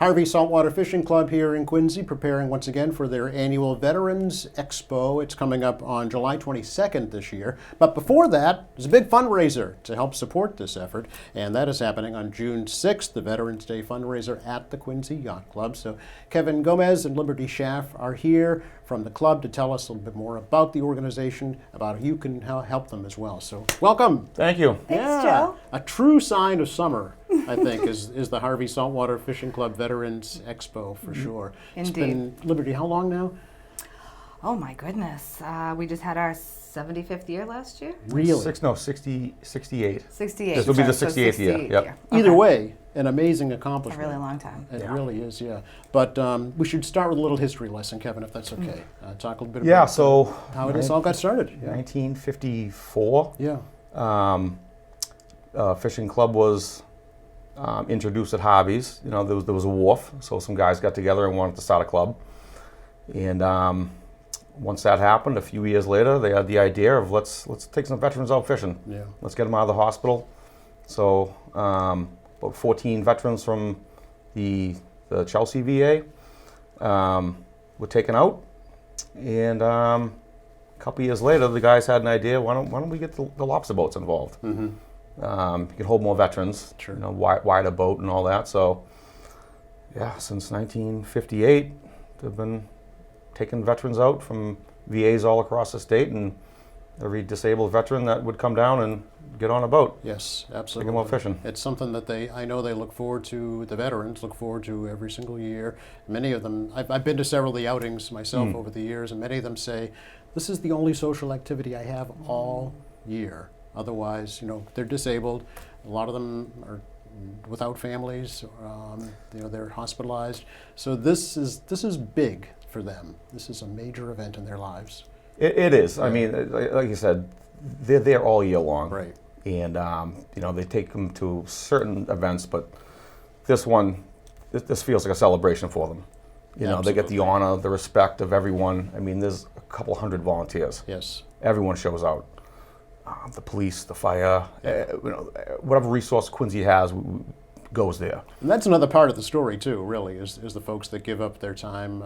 Harveys Saltwater Fishing Club here in Quincy, preparing once again for their annual Veterans Expo. It's coming up on July 22nd this year. But before that, there's a big fundraiser to help support this effort, and that is happening on June 6th, the Veterans Day fundraiser at the Quincy Yacht Club. So Kevin Gomez and Liberty Schaaf are here from the club to tell us a little bit more about the organization, about how you can help them as well. So welcome. Thank you. Thanks, Joe. A true sign of summer, I think, is the Harveys Saltwater Fishing Club Veterans Expo for sure. Indeed. It's been, Liberty, how long now? Oh my goodness. We just had our 75th year last year? Really? 68. 68. This will be the 68th year. Yep. Either Okay. way, an amazing A accomplishment. really long time. It Yeah. really is, yeah. But we should start with a little history lesson, Kevin, if that's okay. Talk a little bit Yeah, about so how it all got started. Yeah. 1954, Yeah. fishing club was introduced at Harveys. You know, there was a wharf, so some guys got together and wanted to start a club. And once that happened, a few years later, they had the idea of let's take some veterans out fishing. Yeah. Let's get them out of the hospital. So about 14 veterans from the Chelsea VA were taken out, and a couple years later, the guys had an idea. Why don't we get the lobster boats involved? Mm-hmm. You can hold more veterans, Sure. you know, wider boat and all that. So, yeah, since 1958, they've been taking veterans out from VAs all across the state, and every disabled veteran that would come down and get on a boat. Yes, Take absolutely. them out fishing. It's something that I know they look forward to, the veterans look forward to every single year. Many of them, I've been to several of the outings myself over the years, and many of them say, this is the only social activity I have all year. Otherwise, you know, they're disabled. A lot of them are without families. You know, they're hospitalized. So this is big for them. This is a major event in their lives. It is. I mean, like you said, they're there all year long. Right. And, you know, they take them to certain events, but this one, this feels like a celebration for them. You know, they get the Absolutely. honor, the respect of everyone. I mean, there's a couple hundred volunteers. Yes. Everyone shows out. The police, the fire, you know, whatever resource Quincy has goes there. And that's another part of the story too, really, is the folks that give up their time,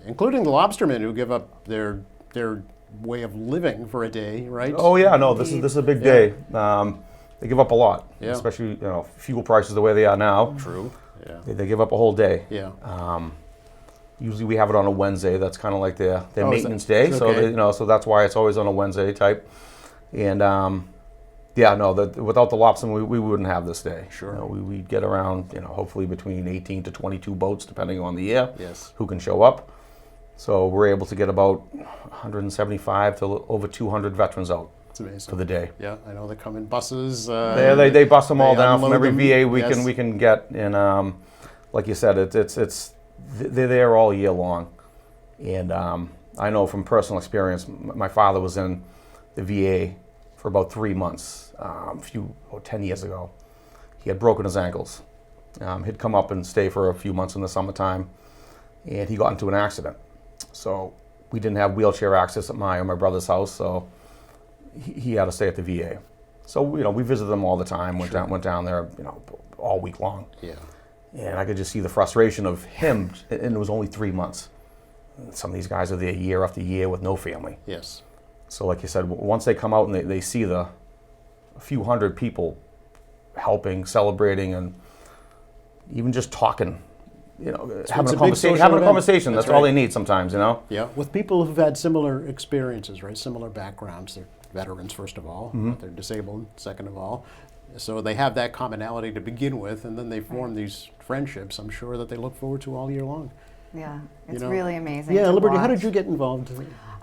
including the lobstermen who give up their way of living for a day, right? Oh yeah, no, this is a big day. They give up a lot, Yeah. especially, you know, fuel prices the way they are now. True. Yeah. They give up a whole day. Yeah. Usually we have it on a Wednesday. That's kind of like their Oh, is that- maintenance day. So okay. they, you know, so that's why it's always on a Wednesday type. And yeah, no, without the lobstermen, we wouldn't have this day. Sure. You know, we'd get around, you know, hopefully between 18 to 22 boats, depending on the year. Yes. Who can show up? So we're able to get about 175 to over 200 veterans out It's amazing. for the day. Yeah, I know they come in buses. They bust them all they down from unload every them. VA Yes. we can get, and like you said, they're there all year long. And I know from personal experience, my father was in the VA for about 3 months, 10 years ago. He had broken his ankles. He'd come up and stay for a few months in the summertime, and he got into an accident. So we didn't have wheelchair access at my brother's house, so he had to stay at the VA. So, you know, we visited them all the time, went down there, you know, all week long. Yeah. And I could just see the frustration of him, and it was only 3 months. Some of these guys are there year after year with no family. Yes. So like you said, once they come out and they see a few hundred people helping, celebrating, and even just talking, you know, having a conversation. That's all they need sometimes, you know? Yeah, with people who've had similar experiences, right? Similar backgrounds. They're veterans, first of all. Mm-hmm. They're disabled, second of all. So they have that commonality to begin with, and then they form these friendships, I'm sure, that they look forward to all year long. Yeah, it's know? really amazing. Yeah, to Liberty, how watch. did you get involved?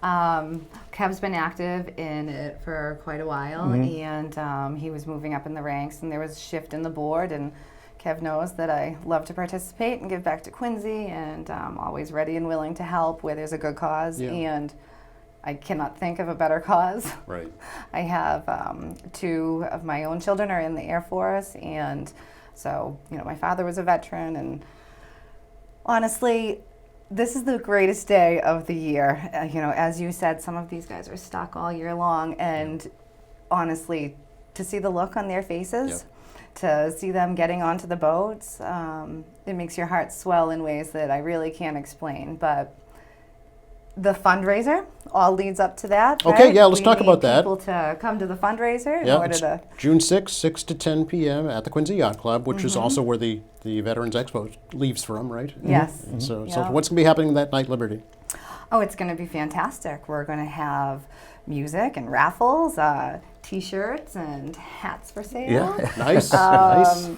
Kev's been active in it for quite a while, and he was moving up in the ranks, and there was a shift in the board, and Kev knows that I love to participate and give back to Quincy, and I'm always ready and willing to help where there's a good cause, Yeah. and I cannot think of a better cause. Right. I have 2 of my own children are in the Air Force, and so, you know, my father was a veteran, and honestly, this is the greatest day of the year. You know, as you said, some of these guys are stuck all year long, and honestly, to see the look on their faces, to see them getting onto the boats, it makes your heart swell in ways that I really can't explain. But the fundraiser all leads up to that. Okay, right? yeah, let's We talk need about that. People to come to the fundraiser in Yeah, order it's to. June 6th, 6 to 10 p.m. at the Quincy Yacht Club, which is also where the Veterans Expo leaves from, right? Yes. So Yeah. what's going to be happening that night, Liberty? Oh, it's going to be fantastic. We're going to have music and raffles, T-shirts and hats for sale. Yeah. Nice, nice.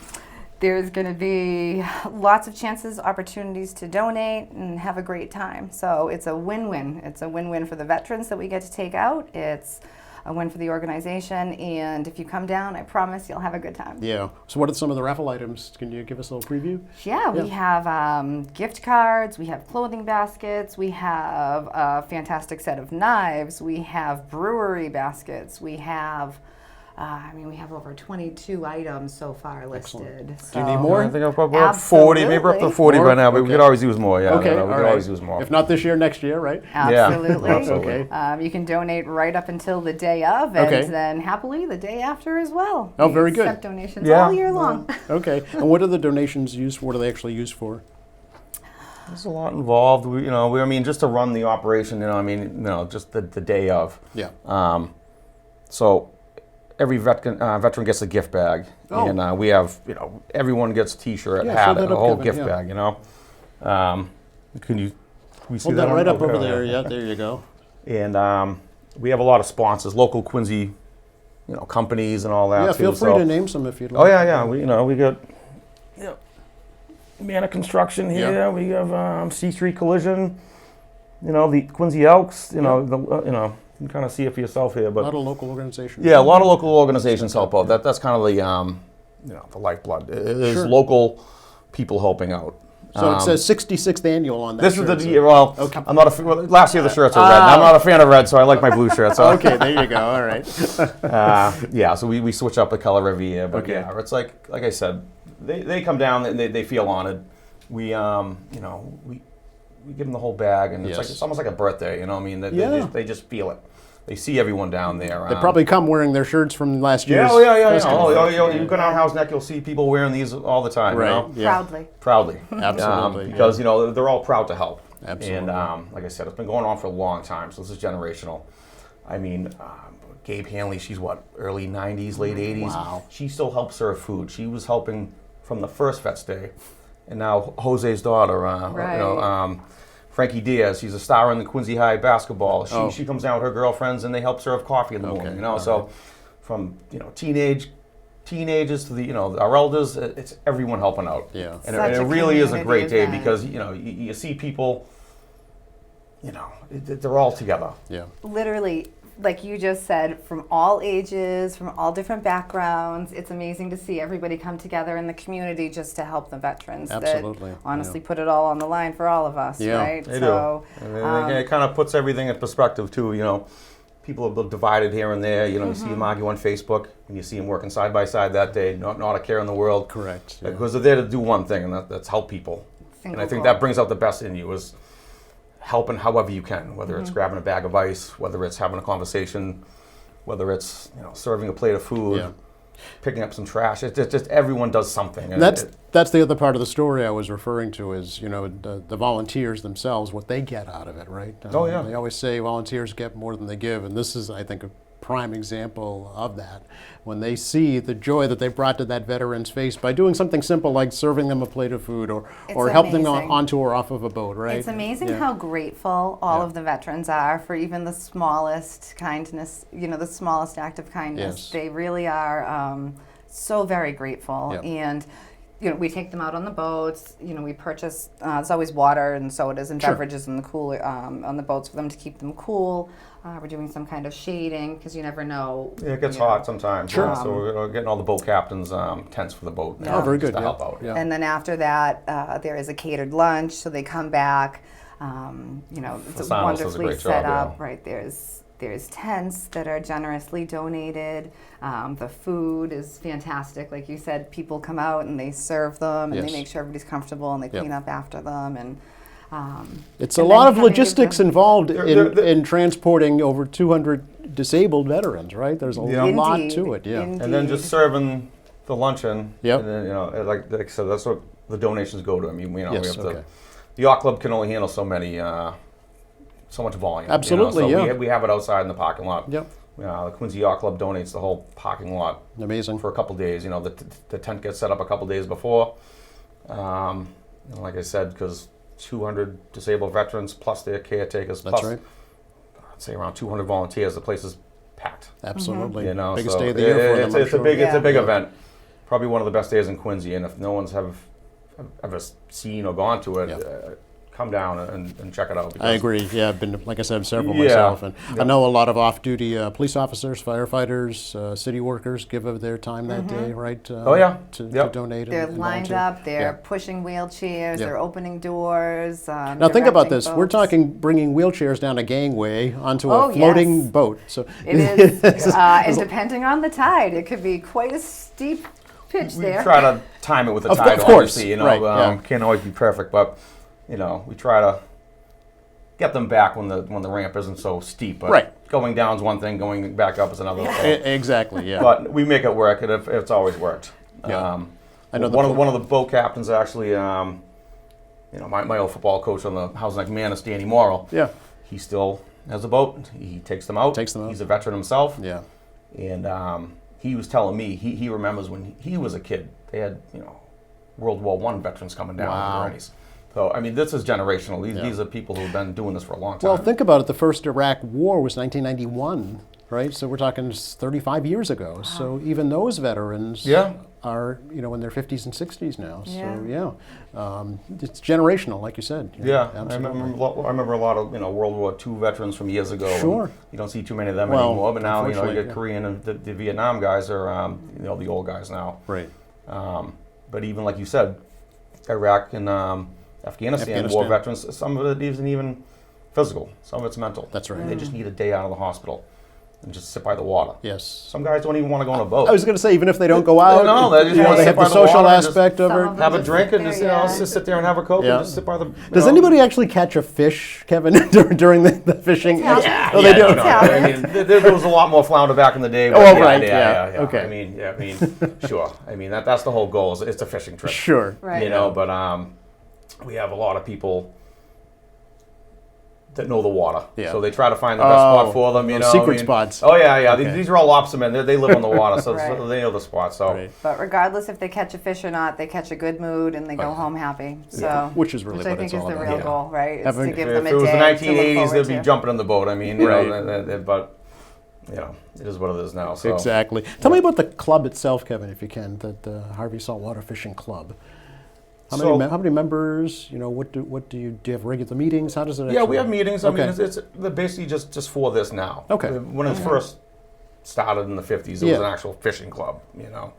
There's going to be lots of chances, opportunities to donate and have a great time. So it's a win-win. It's a win-win for the veterans that we get to take out. It's a win for the organization. And if you come down, I promise you'll have a good time. Yeah. So what are some of the raffle items? Can you give us a little preview? Yeah, we have gift cards, we have clothing baskets, we have a fantastic set of knives, we have brewery baskets, we have, we have over 22 items so far listed. Do you need more? I think I'm probably about 40, maybe we're up to 40 More? by now, but we Okay. could always use more. Yeah, Okay, we all could right. always use more. If not this year, next year, right? Absolutely. Yeah, absolutely. Okay. You can donate right up until the day of, and Okay. then happily the day after as well. Oh, We very good. accept donations Yeah. all year long. Okay. And what are the donations used for? What are they actually used for? There's a lot involved. I mean, just to run the operation. Just the day of. Yeah. So every veteran gets a gift bag, Oh. and we have, everyone gets a T-shirt, Yeah, hat, show that a up, whole Kevin, gift yeah. bag. Can we see Hold that that right up over Okay. there. Yeah, there you go. And we have a lot of sponsors, local Quincy, companies and all that Yeah, too. feel free so. to name some if you'd like. Oh yeah. We got Mana Construction here. Yeah. We have C3 Collision. The Quincy Elks. You can kind of see it for yourself here. A But lot of local organizations. yeah, a lot of local organizations help out. That's kind of the lifeblood. It is Sure. local people helping out. So it says 66th annual on that This shirt, is the so- year. Well, Okay. I'm not last year the shirts are red. I'm not a fan of red, so I like my blue shirts. So. Okay, there you go. All right. Yeah, so we switch up the color every year. But Okay. yeah, it's like I said, they come down and they feel honored. We we give them the whole bag, and Yes. it's almost like a birthday. Yeah. They just feel it. They see everyone down there. They probably come wearing their shirts from last year's. Yeah. festival. You go down House Neck, you'll see people wearing these all the time. Right. You know? Yeah. Proudly. Proudly. Absolutely. Because they're all proud to help. Absolutely. And like I said, it's been going on for a long time, so this is generational. I mean, Gabe Hanley, she's early 90s, late 80s. Wow. She still helps serve food. She was helping from the first Vets Day, and now Jose's daughter, Right. Frankie Diaz, she's a star in the Quincy High basketball. Oh. She comes down with her girlfriends, and they help serve coffee in the Okay, morning. all So right. from teenagers to the our elders, it's everyone helping out. Yeah. And Such it a really is a community great day event. because you see people, they're all together. Yeah. Literally, like you just said, from all ages, from all different backgrounds. It's amazing to see everybody come together in the community just to help the veterans. Absolutely, That honestly put it all on the line for all of us, Yeah. right? They So, do. And it kind of puts everything in perspective too. People are divided here and there. You see them argue on Facebook, and you see them working side by side that day. Not a care in the world. Correct. Yeah. Because they're there to do one thing, and that's help people. Single And I think goal. that brings out the best in you is helping however you can, whether it's grabbing a bag of ice, whether it's having a conversation, whether it's serving a plate of food, Yeah. picking up some trash. It's just everyone does something. And that's the other part of the story I was referring to is, the volunteers themselves, what they get out of it, right? Oh, yeah. They always say volunteers get more than they give, and this is, I think, a prime example of that. When they see the joy that they brought to that veteran's face by doing something simple like serving them a plate of food or It's helping them amazing. onto or off of a boat, right? It's amazing Yeah. how grateful all Yeah. of the veterans are for even the smallest kindness, the smallest act of kindness. Yes. They really are so very grateful. Yep. And, we take them out on the boats. We purchase, there's always water and sodas and Sure. beverages in the cooler, on the boats for them to keep them cool. We're doing some kind of shading because you never know. It gets hot sometimes. Sure. So we're getting all the boat captains tents for the boat. Oh, very just good, to yeah. help out. Yeah. And then after that, there is a catered lunch, so they come back. It's Fasanos does a wonderfully great set job, up. yeah. Right there's tents that are generously donated. The food is fantastic. Like you said, people come out and they serve them, and Yes. they make sure everybody's comfortable, and they Yep. clean up after them. And It's a and lot then of kinda give logistics them- involved They're- in transporting over 200 disabled veterans, right? There's a Yeah. lot Indeed. to it, yeah. Indeed. And then just serving the luncheon. Yep. And then, like I said, that's what the donations go to. I mean, Yes, we have okay. the yacht club can only handle so many, so much volume. Absolutely, So yeah. we have it outside in the parking lot. Yep, The Quincy Yacht Club donates the whole parking lot amazing. for a couple days. The tent gets set up a couple days before. Like I said, because 200 disabled veterans plus their caretakers, That's plus right. I'd say around 200 volunteers, the place is packed. Absolutely. You Biggest so day of the year for them, I'm it's a sure. big it's a big Yeah. event. Probably one of the best days in Quincy, and if no one's ever seen or gone to it, Yeah. come down and check it out. I agree. Yeah, I've been, like I said, several Yeah. myself, and Yeah. I know a lot of off-duty police officers, firefighters, city workers give of their time that day, right? Oh, yeah. To Yep. donate. They're and lined volunteer. up, they're Yeah. pushing wheelchairs, Yeah. they're opening doors. Now think about directing this. We're folks. talking bringing wheelchairs down a gangway onto Oh, a floating yes. boat. So It is, and depending on the tide, it could be quite a steep pitch We there. try to time it with the Of tide, course, obviously. right, yeah. Can't always be perfect, but we try to get them back when the ramp isn't so steep. But Right. going down is one thing, going back up is another. So. Exactly. Yeah. But we make it work, and it's always worked. Yeah. I know one of the boat captains actually. My old football coach on the Housing McManus, Danny Morrill. Yeah. He still has a boat. He takes them out. Takes them out. He's a veteran himself. Yeah. And he was telling me he remembers when he was a kid. They had World War I veterans coming down Wow. on the gurneys. So I mean, this is generational. Yeah. These are people who've been doing this for a long time. Well, think about it. The first Iraq War was 1991, right? So we're talking 35 years ago. So even those veterans Yeah. are, in their 50s and 60s now. Yeah. So it's generational, like you said. Yeah, Absolutely. I remember a lot of World War II veterans from years ago. Sure. You don't see too many of them Well, anymore. But now you unfortunately, get yeah. Korean and the Vietnam guys are the old guys now. Right. But even like you said, Iraq and Afghanistan war veterans. Some of it isn't even physical. Some of it's mental. That's right. They just need a day out of the hospital and just sit by the water. Yes. Some guys don't even want to go on a boat. I was going to say, even if they don't go out, No, they just wanna they sit have by the the social water and just aspect of Some it. of them have a just drink sit and just there, yeah. just sit there and have a Coke Yeah. and just sit by the. Does anybody actually catch a fish, Kevin, during the fishing? Yeah. Oh, they do. No, I mean, there was a lot more flounder back in the day. But Oh, right, yeah. Okay. I mean, sure. I mean, that's the whole goal. It's a fishing trip. Sure. Right. But we have a lot of people that know the water. Yeah. So they try to find the best spot for them. secret spots. Oh yeah. Okay. These are all lobstermen. They live on the water, so Right. they know the spots. So. Right. But regardless if they catch a fish or not, they catch a good mood and they go home happy. So, Yeah. Which is really I what think it's is all the about. real Yeah. goal, right? Is Having- to give If them a it was the day to 1980s, look they'd forward be to. jumping in the boat. I mean, Right. but it is what it is now. So. Exactly. Tell me about the club itself, Kevin, if you can, the Harveys Saltwater Fishing Club. How many members? What do you have regular meetings? How does it? Yeah, actually we have meetings. Okay. I mean, it's basically just for this now. Okay. When it first started in the 50s, it was an actual fishing club.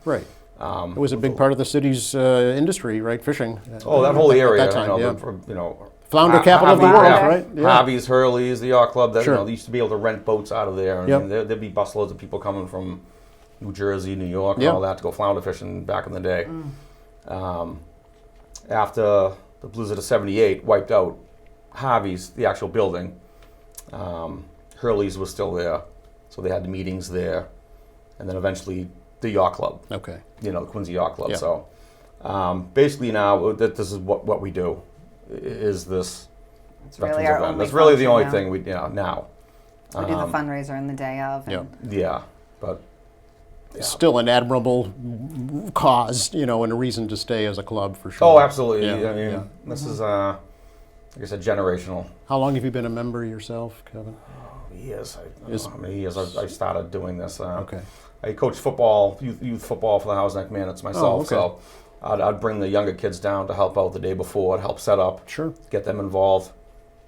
Right. It was a big part of the city's industry, right? Fishing. Oh, that whole area. At that time, yeah. Flounder Har- capital of the Harvey- world, yeah. right? Yeah. Harveys, Hurley's, the yacht club. Sure. They used to be able to rent boats out of there. And Yep. there'd be busloads of people coming from New Jersey, New York, Yep. and all that to go flounder fishing back in the day. After the blizzard of '78 wiped out Harvey's, the actual building, Hurley's was still there, so they had the meetings there, and then eventually the yacht club. Okay. The Quincy Yacht Club. Yeah. So basically now this is what we do. Is this It's really veterans our event? only That's really the function only now. thing now. We do the fundraiser in the day of. Yeah. And Yeah, but yeah. Still an admirable cause, and a reason to stay as a club for sure. Oh, absolutely. Yeah, I mean, yeah. this is like I said, generational. How long have you been a member yourself, Kevin? Years. I don't know how many years I started doing this. Okay. I coached football, youth football for the Housing McManus myself. Oh, okay. So I'd bring the younger kids down to help out the day before, to help set up, Sure. get them involved.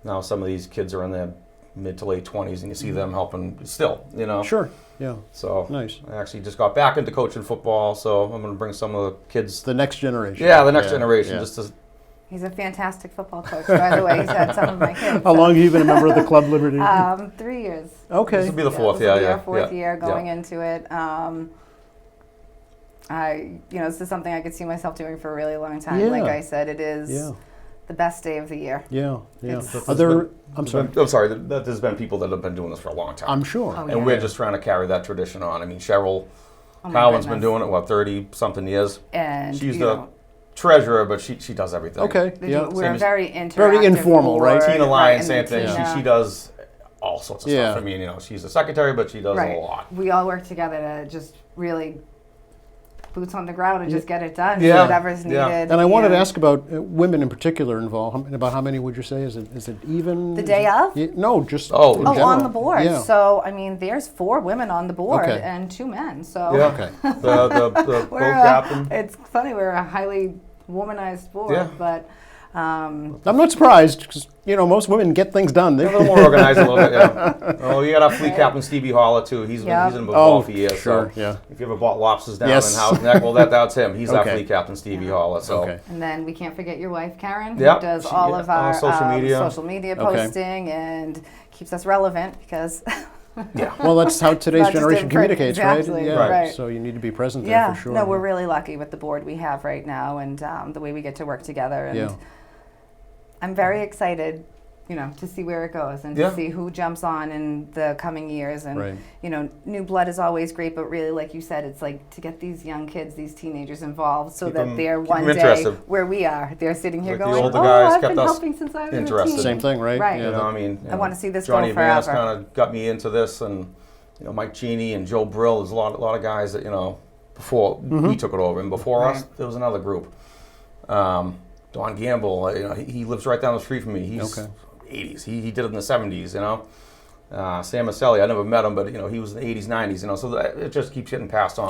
Now some of these kids are in their mid to late 20s, and you see them helping still. Sure. Yeah. So Nice. I actually just got back into coaching football, so I'm going to bring some of the kids. The next generation. Yeah, the next generation. yeah. Just to, he's a fantastic football coach, by the way. He's had some of my kids. How long have you been a member of the Club Liberty? 3 years. Okay. this will be the fourth. This will be Yeah. our fourth yeah, year going yeah. into it. This is something I could see myself doing for a really long time. Yeah. Like I said, it is Yeah. the best day of the year. Yeah, yeah. It's- Are there? I'm sorry. I'm sorry. There's been people that have been doing this for a long time. I'm sure. Oh, And yeah. we're just trying to carry that tradition on. I mean, Cheryl Oh my Cowan's been goodness. doing it, 30-something years. And She's you the know, treasurer, but she does everything. Okay. they Yeah. do- we're Same a as- very interactive Very informal, right? board, Tina right, Lyon, and same then thing. Tina- She does all sorts of Yeah. stuff. I mean, she's the secretary, but she does right. a lot. We all work together to just really boots on the ground and just get it done. Yeah. Whatever's needed. Yeah. And I wanted to ask about women in particular involved. About how many would you say? Is it even? The day of? Yeah, no, just Oh. in Oh, general. on the board. Yeah. So, I mean, there's 4 women on the board Okay. and 2 men. So, Yeah. Okay. The boat we're captain. it's funny, we're a highly womanized board, Yeah. but I'm not surprised because most women get things done. A little more organized a little bit, yeah. Oh, you got our fleet captain, Stevie Holler, too. He's Yeah. been involved for years. sure, So yeah. if you ever bought lobsters down Yes. in Howes Neck, well, that's him. He's our Okay. fleet captain, Stevie Holler. So Okay. and then we can't forget your wife, Karen, Yep. who does She- all yeah, of our social media. social media Okay. posting and keeps us relevant because yeah. Well, that's how today's Not just generation in print, communicates, exactly, right? Yeah. right. So you need to be present there yeah, for sure. no, we're really lucky with the board we have right now and the way we get to work together. And Yeah. I'm very excited, to see where it goes and Yeah. to see who jumps on in the coming years. And, Right. new blood is always great, but really, like you said, it's like to get these young kids, these teenagers involved so Keep that 'em- they're keep one 'em day interested. where we are. They're sitting here Like the going, older oh, guys I've kept been us helping since I was a interested. teen. Same thing, right? Right. Yeah. I mean, I wanna see this Johnny go Vanis forever. kind of got me into this, and Mike Cheney and Joe Brill. There's a lot of guys that before we took it over, and before us Right. there was another group. Don Gamble, he lives right down the street from me. He's Okay. 80s. He did it in the 70s. Sam Maselli, I never met him, but he was in the 80s, 90s. So it just keeps getting passed on.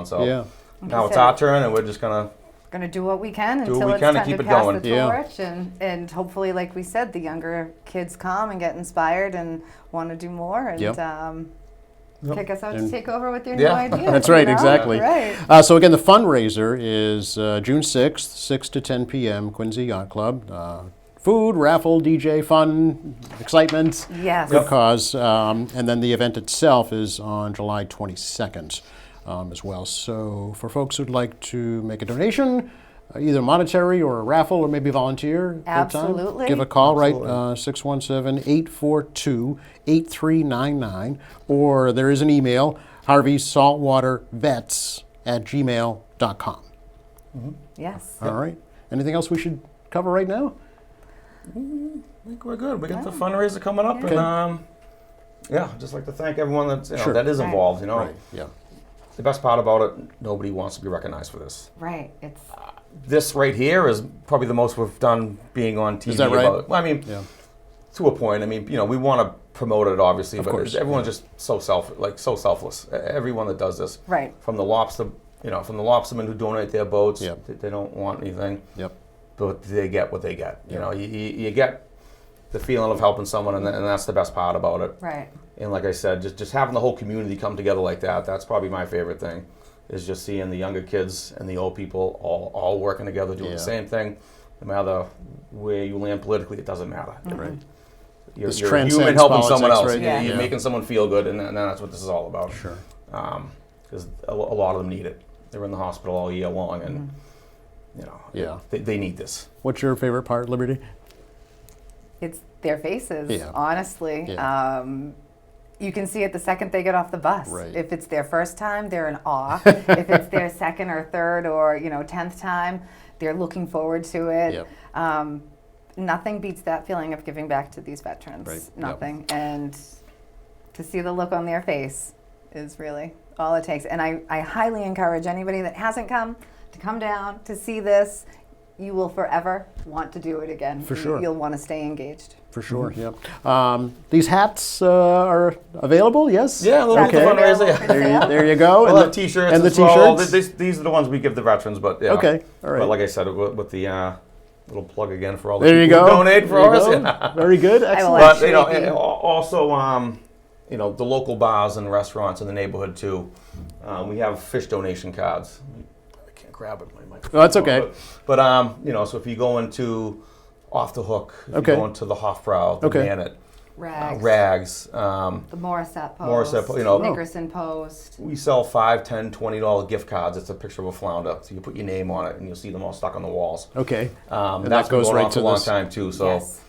So Yeah. now it's our turn, and we're just gonna. Going to do what we can Do what until we it's can to time keep to it pass going. the Yeah. torch, and hopefully, like we said, the younger kids come and get inspired and want to do more and Yep. kick us out And- to take over with their Yeah. new ideas. That's right, you know? exactly. Right. So again, the fundraiser is June 6th, 6 to 10 p.m., Quincy Yacht Club. Food, raffle, DJ, fun, excitement, Yes. good cause. And then the event itself is on July 22nd as well. So for folks who'd like to make a donation, either monetary or a raffle or maybe volunteer, good time, Absolutely. give a call, Absolutely. right? 617-842-8399. Or there is an email, Harveys Saltwater Vets @gmail.com. Yes. All right. Anything else we should cover right now? I think we're good. We got the fundraiser coming up, Okay. and I'd just like to thank everyone that Sure. that is Right. involved. Right. Yeah. The best part about it, nobody wants to be recognized for this. Right. It's This right here is probably the most we've done being on TV. Is that right? About it. Well, I mean, Yeah. to a point. I mean, we want to promote it, obviously, Of but course, everyone's just so selfless. Everyone that does this, right. from the lobstermen who donate their boats, Yep. they don't want anything, Yep. but they get what they get. Yeah. You get the feeling of helping someone, and that's the best part about it. Right. And like I said, just having the whole community come together like that's probably my favorite thing, is just seeing the younger kids and the old people all working together, doing Yeah. the same thing. No matter where you land politically, it doesn't matter. Right. You're, This you're a human transcends helping someone politics, else. right? Yeah. You're Yeah. making someone feel good, and that's what this is all about. Sure. Because a lot of them need it. They're in the hospital all year long, and Yeah. they need this. What's your favorite part, Liberty? It's their faces, Yeah. honestly. Yeah. You can see it the second they get off the bus. Right. If it's their first time, they're in awe. If it's their second or third or 10th time, they're looking forward to it. Yep. Nothing beats that feeling of giving back to these veterans. Right. Yep. Nothing. And to see the look on their face is really all it takes. And I highly encourage anybody that hasn't come to come down to see this. You will forever want to do it again. For sure. You'll want to stay engaged. For sure, yep. These hats are available, yes? Yeah, a little Okay. fundraiser. Yeah. There you go. We'll And have T-shirts and the as well. T-shirts? These are the ones we give the veterans, but yeah. Okay, all right. But like I said, with the little plug again for all the There you people go. who donate for There you us. go. Yeah. Very good, will excellent. But actually be- and also the local bars and restaurants in the neighborhood too. We have fish donation cards. I can't grab it. My microphone. Oh, that's okay. But so if you go into Off the Hook, if Okay. you go into the Hofbrau, the Okay. Gannett, Rags. rags. The Morissette post. You know. Nickerson post. We sell $5, $10, $20 gift cards. It's a picture of a flounder, so you put your name on it, and you'll see them all stuck on the walls. Okay. And That's that goes been going right on to for a long this. time too. So Yes.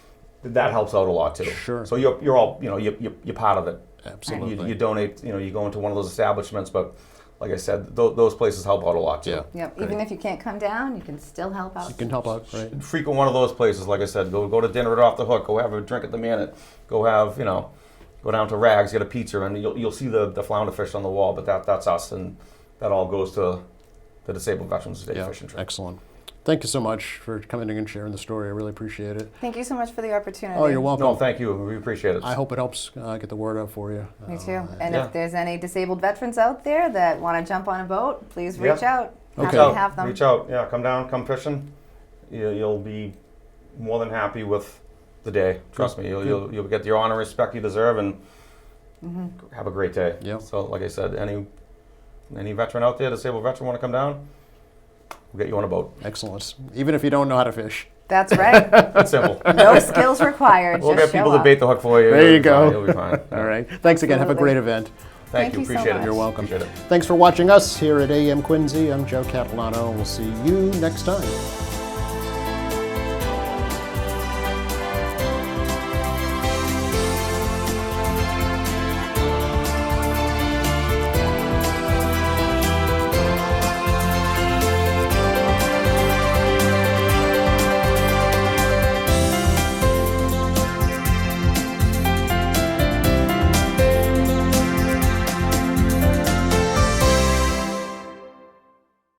that helps out a lot too. Sure. So you're all, you know, you're part of it. Absolutely. You donate. You know, you go into one of those establishments, but like I said, those places help out a lot too. Yeah. Yep. Even if you can't come down, you can still help out. You can help out, right? Frequent one of those places, like I said, go to dinner at Off the Hook, go have a drink at the Manette, go have, you know, go down to Rags, get a pizza, and you'll see the flounder fish on the wall, but that's us, and that all goes to the Disabled Veterans Day fishing trip. Excellent. Thank you so much for coming in and sharing the story. I really appreciate it. Thank you so much for the opportunity. Oh, you're welcome. No, thank you. We appreciate it. I hope it helps get the word out for you. Me too. And yeah. if there's any disabled veterans out there that want to jump on a boat, please reach Yeah. out. Okay. Happy to have them. Reach out. Yeah, come down, come fishing. You'll be more than happy with the day. Trust me. You'll get the honor and respect you deserve, and have a great day. Yeah. So, like I said, any veteran out there, disabled veteran, want to come down, we'll get you on a boat. Excellent. Even if you don't know how to fish. That's right. It's simple. No skills required. We'll Just get people show to bait the hook for you. There you You'll be go. fine. You'll be fine. All right. Thanks again. Have a Absolutely. great event. Thank you. you so Appreciate it. much. You're welcome. Appreciate it. Thanks for watching us here at AM Quincy. I'm Joe Catalano. We'll see you next time.